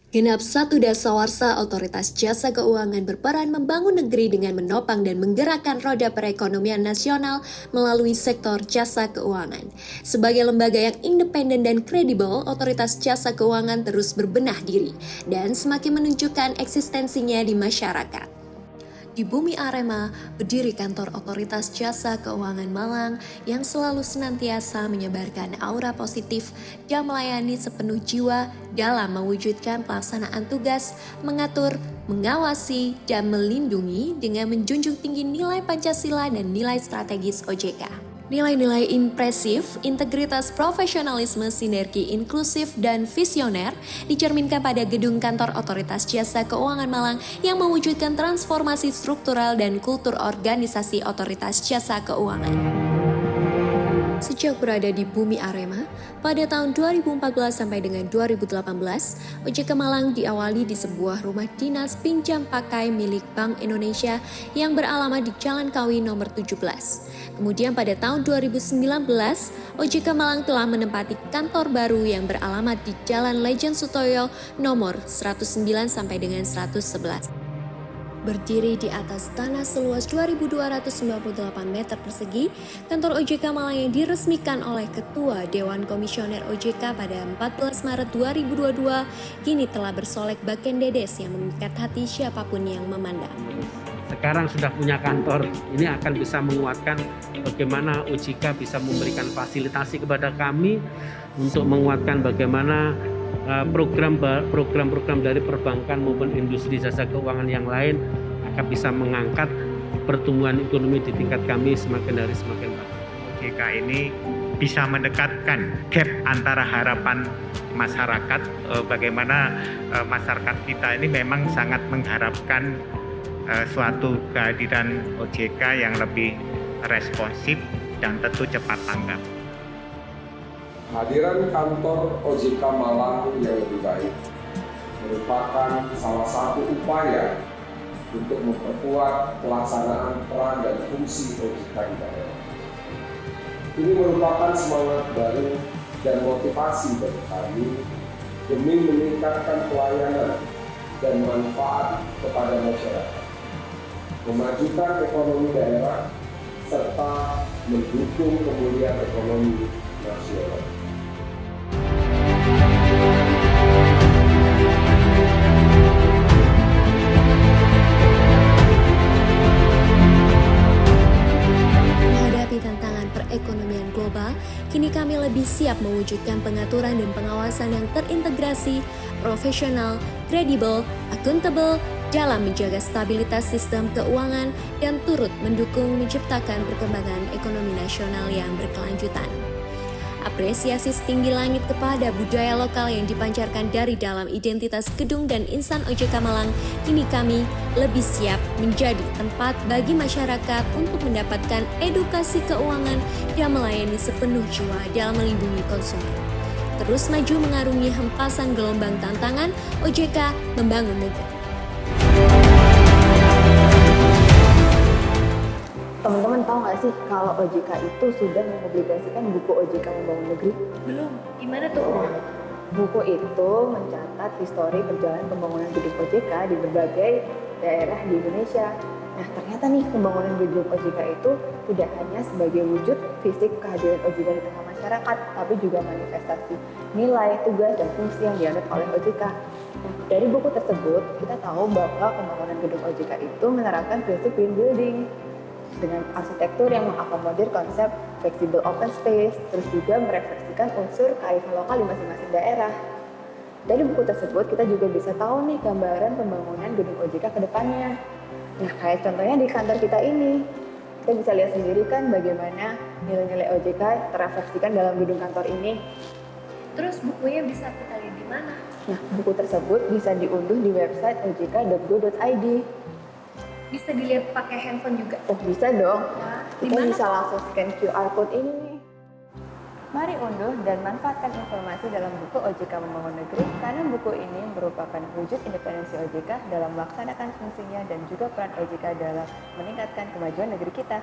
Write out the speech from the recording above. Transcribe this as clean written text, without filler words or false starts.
Genap satu dasawarsa Otoritas Jasa Keuangan berperan membangun negeri dengan menopang dan menggerakkan roda perekonomian nasional melalui sektor jasa keuangan. Sebagai lembaga yang independen dan kredibel, Otoritas Jasa Keuangan terus berbenah diri dan semakin menunjukkan eksistensinya di masyarakat. Di Bumi Arema, berdiri kantor Otoritas Jasa Keuangan Malang yang selalu senantiasa menyebarkan aura positif dan melayani sepenuh jiwa dalam mewujudkan pelaksanaan tugas, mengatur, mengawasi, dan melindungi dengan menjunjung tinggi nilai Pancasila dan nilai strategis OJK. Nilai-nilai impresif, integritas, profesionalisme, sinergi, inklusif, dan visioner dicerminkan pada gedung kantor Otoritas Jasa Keuangan Malang yang mewujudkan transformasi struktural dan kultur organisasi Otoritas Jasa Keuangan. Sejak berada di Bumi Arema, pada tahun 2014 sampai dengan 2018, OJK Malang diawali di sebuah rumah dinas pinjam pakai milik Bank Indonesia yang beralamat di Jalan Kawi nomor 17. Kemudian pada tahun 2019, OJK Malang telah menempati kantor baru yang beralamat di Jalan Lejen Sutoyo nomor 109 sampai dengan 111. Berdiri di atas tanah seluas 2.298 meter persegi, kantor OJK Malang yang diresmikan oleh Ketua Dewan Komisioner OJK pada 14 Maret 2022 kini telah bersolek baken dedes yang memikat hati siapapun yang memandang. Sekarang sudah punya kantor, ini akan bisa menguatkan bagaimana OJK bisa memberikan fasilitasi kepada kami untuk menguatkan bagaimana program-program dari perbankan maupun industri jasa keuangan yang lain akan bisa mengangkat pertumbuhan ekonomi di tingkat kami semakin hari semakin baik. OJK ini bisa mendekatkan gap antara harapan masyarakat, bagaimana masyarakat kita ini memang sangat mengharapkan suatu kehadiran OJK yang lebih responsif dan tentu cepat tanggap. Kehadiran kantor OJK Malang yang lebih baik merupakan salah satu upaya untuk memperkuat pelaksanaan peran dan fungsi OJK di daerah. Ini merupakan semangat baru dan motivasi bagi kami demi meningkatkan pelayanan dan manfaat kepada masyarakat, memajukan ekonomi daerah, serta mendukung pemulihan ekonomi nasional. Menghadapi tantangan perekonomian global, kini kami lebih siap mewujudkan pengaturan dan pengawasan yang terintegrasi, profesional, kredibel, akuntabel, dalam menjaga stabilitas sistem keuangan dan turut mendukung menciptakan perkembangan ekonomi nasional yang berkelanjutan. Apresiasi setinggi langit kepada budaya lokal yang dipancarkan dari dalam identitas gedung dan insan OJK Malang, kini kami lebih siap menjadi tempat bagi masyarakat untuk mendapatkan edukasi keuangan yang melayani sepenuh jiwa dalam melindungi konsumen. Terus maju mengarungi hempasan gelombang tantangan, OJK membangun negeri. Teman-teman tahu nggak sih kalau OJK itu sudah mempublikasikan buku OJK Membangun Negeri? Belum, gimana tuh? Buku itu mencatat histori perjalanan pembangunan gedung OJK di berbagai daerah di Indonesia. Nah, ternyata nih pembangunan gedung OJK itu tidak hanya sebagai wujud fisik kehadiran OJK di tengah masyarakat, tapi juga manifestasi nilai, tugas, dan fungsi yang dianut oleh OJK. Nah, dari buku tersebut, kita tahu bahwa pembangunan gedung OJK itu menerapkan prinsip green building dengan arsitektur yang mengakomodir konsep fleksibel open space, terus juga merefleksikan unsur kearifan lokal di masing-masing daerah. Dari buku tersebut, kita juga bisa tahu nih gambaran pembangunan gedung OJK ke depannya. Nah, kayak contohnya di kantor kita ini, kita bisa lihat sendiri kan bagaimana nilai-nilai OJK terrefleksikan dalam gedung kantor ini. Terus bukunya bisa kita lihat di mana? Nah, buku tersebut bisa diunduh di website ojk.go.id. Bisa dilihat pakai handphone juga? Oh, bisa dong. Nah, Kita bisa langsung scan QR code ini nih. Mari unduh dan manfaatkan informasi dalam buku OJK Membangun Negeri karena buku ini merupakan wujud independensi OJK dalam melaksanakan fungsinya dan juga peran OJK dalam meningkatkan kemajuan negeri kita.